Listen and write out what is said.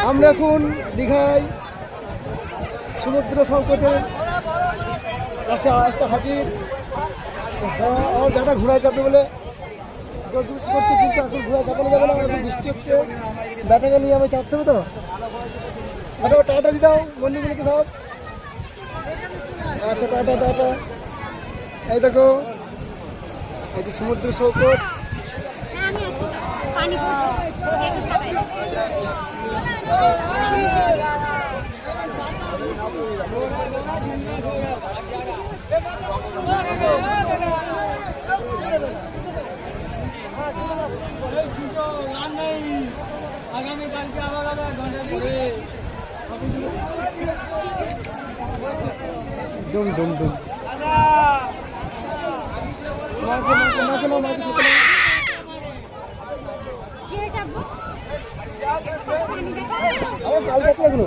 আমরা এখন দীঘায় সমুদ্র সৈকতের কাছে আসা হাজির। আমার ব্যাটা ঘোড়ায় চাপবে বলে করছে, কিন্তু এখন ঘোড়ায় চাপানো যাবে না, এখন বৃষ্টি হচ্ছে। ব্যাটাকে নিয়ে আমি চাপতে হবে তো। ব্যাটা টাটা দিয়ে দাও বন্ধুগুলোকে সব। আচ্ছা টাটা টাটা। এই দেখো এই যে সমুদ্র সৈকত। আগামীকালকে আবার ঘন্টা পরে দুম দুম দুম মাকে সাথে আমার কাল কাছে লাগলো।